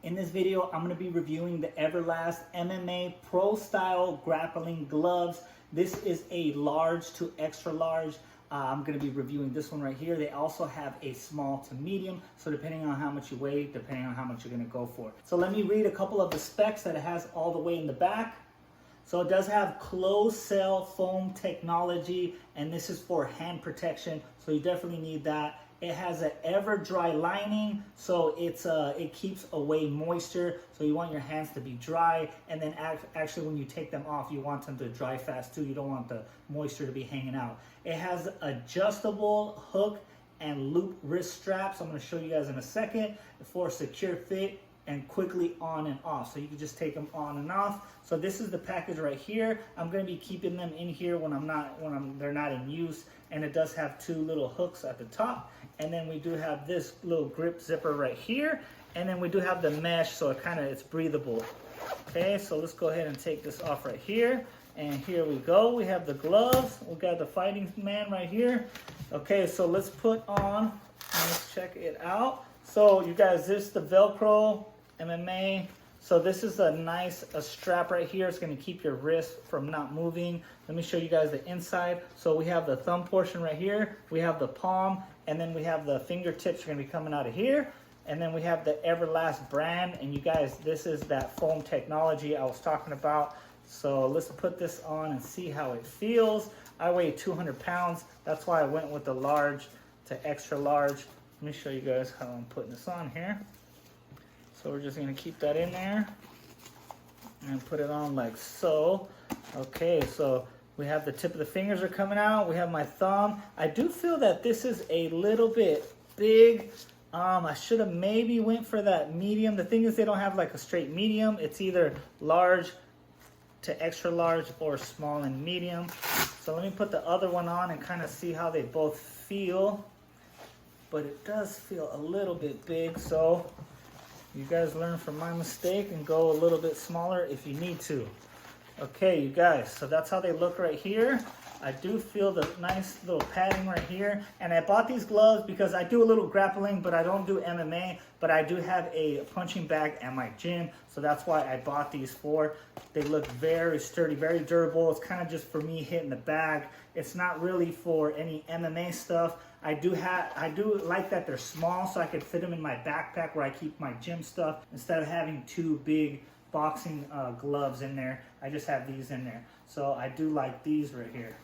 In this video, I'm going to be reviewing the Everlast MMA Pro Style Grappling Gloves. This is a large to extra large. I'm going to be reviewing this one right here. They also have a small to medium, so depending on how much you weigh, depending on how much you're going to go for. So let me read a couple of the specs that it has all the way in the back. So it does have closed cell foam technology, and this is for hand protection, so you definitely need that. It has an ever dry lining, so it keeps away moisture, so you want your hands to be dry, and then actually when you take them off, you want them to dry fast too. You don't want the moisture to be hanging out. It has adjustable hook and loop wrist straps. I'm going to show you guys in a second for secure fit and quickly on and off, so you can just take them on and off. So this is the package right here. I'm going to be keeping them in here when they're not in use, and it does have two little hooks at the top, and then we do have this little grip zipper right here, and then we do have the mesh, so it's breathable. Okay, so let's go ahead and take this off right here, and here we go. We have the gloves. We got the fighting man right here. Okay, so let's put on and let's check it out. So you guys, this is the Velcro MMA. So this is a nice strap right here. It's going to keep your wrist from not moving. Let me show you guys the inside. So we have the thumb portion right here. We have the palm, and then we have the fingertips are going to be coming out of here. And then we have the Everlast brand. And you guys, this is that foam technology I was talking about. So let's put this on and see how it feels. I weigh 200 pounds. That's why I went with the large to extra large. Let me show you guys how I'm putting this on here. So we're just going to keep that in there and put it on like so. Okay, so we have the tip of the fingers are coming out. We have my thumb. I do feel that this is a little bit big. I should have maybe went for that medium. The thing is, they don't have like a straight medium. It's either large to extra large or small and medium. So let me put the other one on and kind of see how they both feel. But it does feel a little bit big, so you guys learn from my mistake and go a little bit smaller if you need to. Okay, you guys, so that's how they look right here. I do feel the nice little padding right here. And I bought these gloves because I do a little grappling, but I don't do MMA. But I do have a punching bag at my gym, so that's why I bought these for. They look very sturdy, very durable. It's kind of just for me hitting the bag. It's not really for any MMA stuff. I do like that they're small, so I could fit them in my backpack where I keep my gym stuff instead of having two big boxing gloves in there. I just have these in there. So I do like these right here.